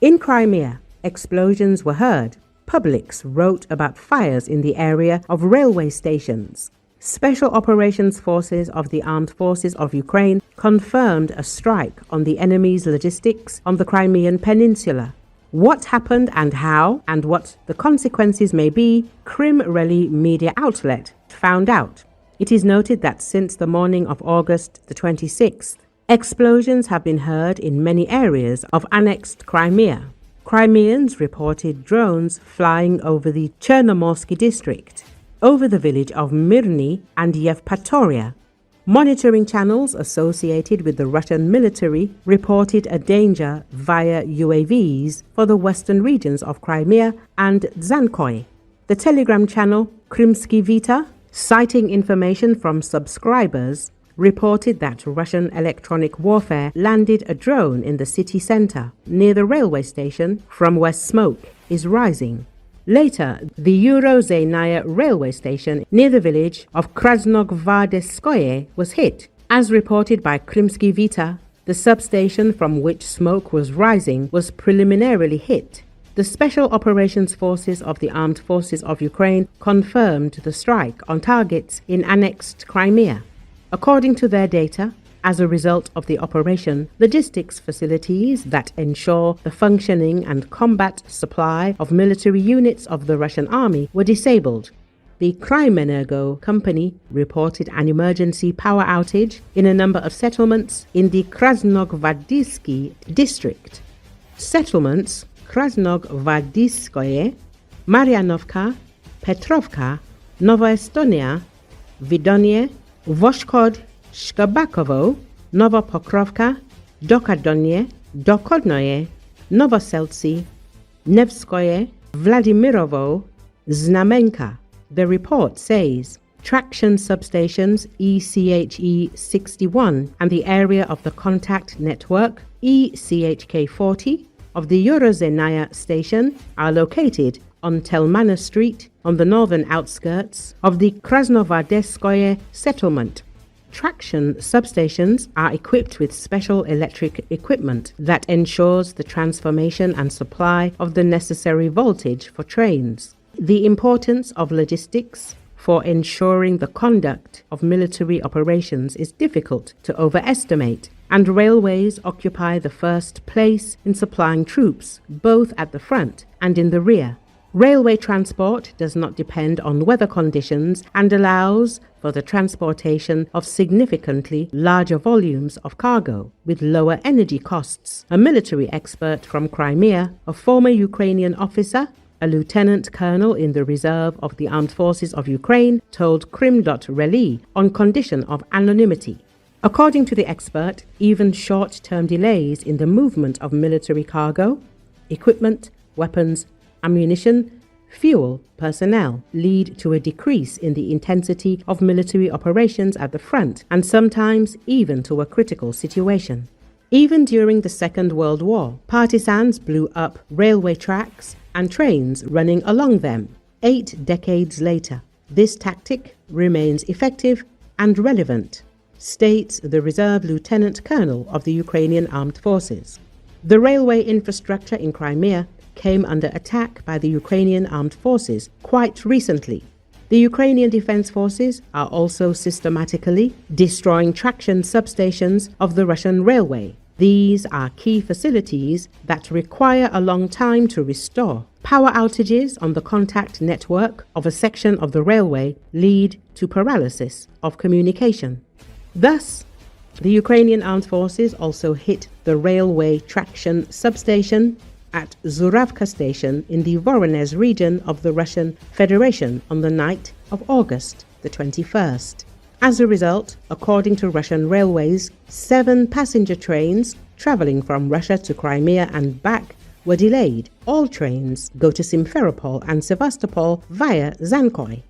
In Crimea, explosions were heard. Publics wrote about fires in the area of railway stations. Special Operations Forces of the Armed Forces of Ukraine confirmed a strike on the enemy's logistics on the Crimean Peninsula. What happened and how, and what the consequences may be, Krym Realii media outlet found out. It is noted that since the morning of August the 26th, explosions have been heard in many areas of annexed Crimea. Crimeans reported drones flying over the Chernomorsky district, over the village of Mirny and Yevpatoria. Monitoring channels associated with the Russian military reported a danger via UAVs for the western regions of Crimea and Dzhankoy. The Telegram channel Krymsky Veter, citing information from subscribers, reported that Russian electronic warfare landed a drone in the city center near the railway station from where smoke is rising. Later, the Urozhaynaya railway station near the village of Krasnogvardeyskoye was hit. As reported by Krymsky Veter, the substation from which smoke was rising was preliminarily hit. The Special Operations Forces of the Armed Forces of Ukraine confirmed the strike on targets in annexed Crimea. According to their data, as a result of the operation, logistics facilities that ensure the functioning and combat supply of military units of the Russian army were disabled. The Crimean company reported an emergency power outage in a number of settlements in the Krasnogvardeyskoye district. Settlements Krasnogvardeyskoye, Marianovka, Petrovka, Novoestonia, Vidonie, Voshkod, Shkabakovo, Novopokrovka, Dokadonye, Dokodnoye, Novoseltsy, Nevskoye, Vladimirovo, Znamenka. The report says traction substations ECHE 61 and the area of the contact network ECHK 40 of the Urozhaynaya station are located on Telmana Street on the northern outskirts of the Krasnogvardeyskoye settlement. Traction substations are equipped with special electric equipment that ensures the transformation and supply of the necessary voltage for trains. The importance of logistics for ensuring the conduct of military operations is difficult to overestimate, and railways occupy the first place in supplying troops, both at the front and in the rear. Railway transport does not depend on weather conditions and allows for the transportation of significantly larger volumes of cargo with lower energy costs. A military expert from Crimea, a former Ukrainian officer, a lieutenant colonel in the reserve of the Armed Forces of Ukraine, told Krym Realii on condition of anonymity. According to the expert, even short-term delays in the movement of military cargo, equipment, weapons, ammunition, fuel, personnel lead to a decrease in the intensity of military operations at the front and sometimes even to a critical situation. Even during the Second World War, partisans blew up railway tracks and trains running along them. 8 decades later, this tactic remains effective and relevant, states the Reserve Lieutenant Colonel of the Ukrainian Armed Forces. The railway infrastructure in Crimea came under attack by the Ukrainian Armed Forces quite recently. The Ukrainian Defense Forces are also systematically destroying traction substations of the Russian railway. These are key facilities that require a long time to restore. Power outages on the contact network of a section of the railway lead to paralysis of communication. Thus, the Ukrainian Armed Forces also hit the railway traction substation at Zuravka station in the Voronezh region of the Russian Federation on the night of August the 21st. As a result, according to Russian railways, 7 passenger trains traveling from Russia to Crimea and back were delayed. All trains go to Simferopol and Sevastopol via Dzhankoy.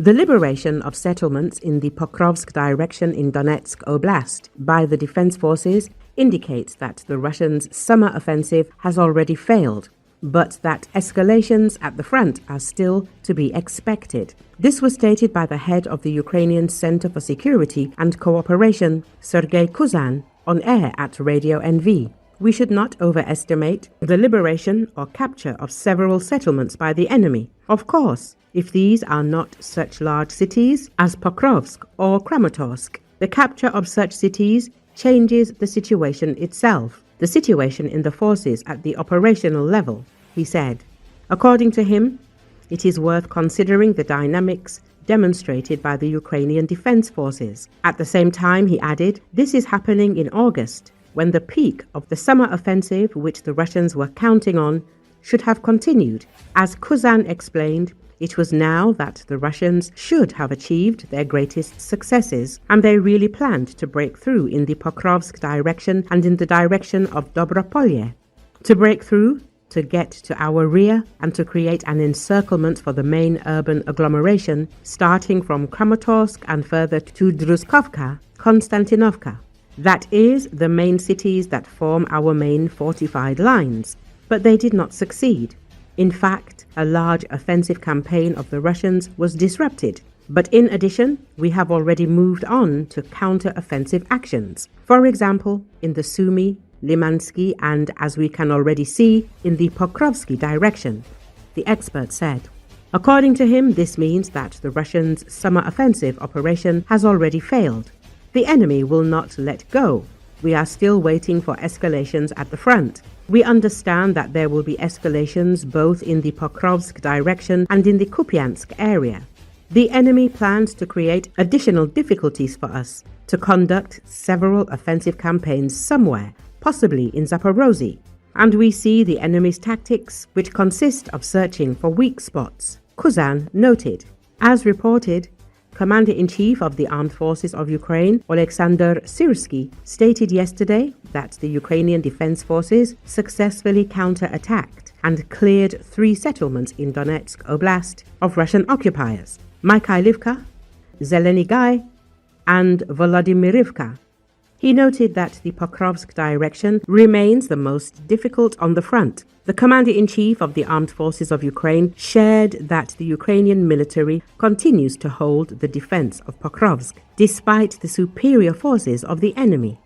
The liberation of settlements in the Pokrovsk direction in Donetsk Oblast by the defense forces indicates that the Russians' summer offensive has already failed, but that escalations at the front are still to be expected. This was stated by the head of the Ukrainian Center for Security and Cooperation, Sergei Kuzan, on air at Radio NV. We should not overestimate the liberation or capture of several settlements by the enemy. Of course, if these are not such large cities as Pokrovsk or Kramatorsk, the capture of such cities changes the situation itself, the situation in the forces at the operational level, he said. According to him, it is worth considering the dynamics demonstrated by the Ukrainian defense forces. At the same time, he added, this is happening in August, when the peak of the summer offensive, which the Russians were counting on, should have continued. As Kuzan explained, it was now that the Russians should have achieved their greatest successes, and they really planned to break through in the Pokrovsk direction and in the direction of Dobropolye. To break through, to get to our rear, and to create an encirclement for the main urban agglomeration, starting from Kramatorsk and further to Druzhkovka, Konstantinovka. That is, the main cities that form our main fortified lines. But they did not succeed. In fact, a large offensive campaign of the Russians was disrupted. But in addition, we have already moved on to counter-offensive actions. For example, in the Sumy, Limansky, and, as we can already see, in the Pokrovsky direction, the expert said. According to him, this means that the Russians' summer offensive operation has already failed. The enemy will not let go. We are still waiting for escalations at the front. We understand that there will be escalations both in the Pokrovsk direction and in the Kupiansk area. The enemy plans to create additional difficulties for us to conduct several offensive campaigns somewhere, possibly in Zaporozhye. And we see the enemy's tactics, which consist of searching for weak spots, Kuzan noted. As reported, Commander-in-Chief of the Armed Forces of Ukraine, Oleksandr Syrsky, stated yesterday that the Ukrainian Defense Forces successfully counter-attacked and cleared 3 settlements in Donetsk Oblast of Russian occupiers, Mikhailivka, Zelenski, and Volodymyrivka. He noted that the Pokrovsk direction remains the most difficult on the front. The Commander-in-Chief of the Armed Forces of Ukraine shared that the Ukrainian military continues to hold the defense of Pokrovsk, despite the superior forces of the enemy.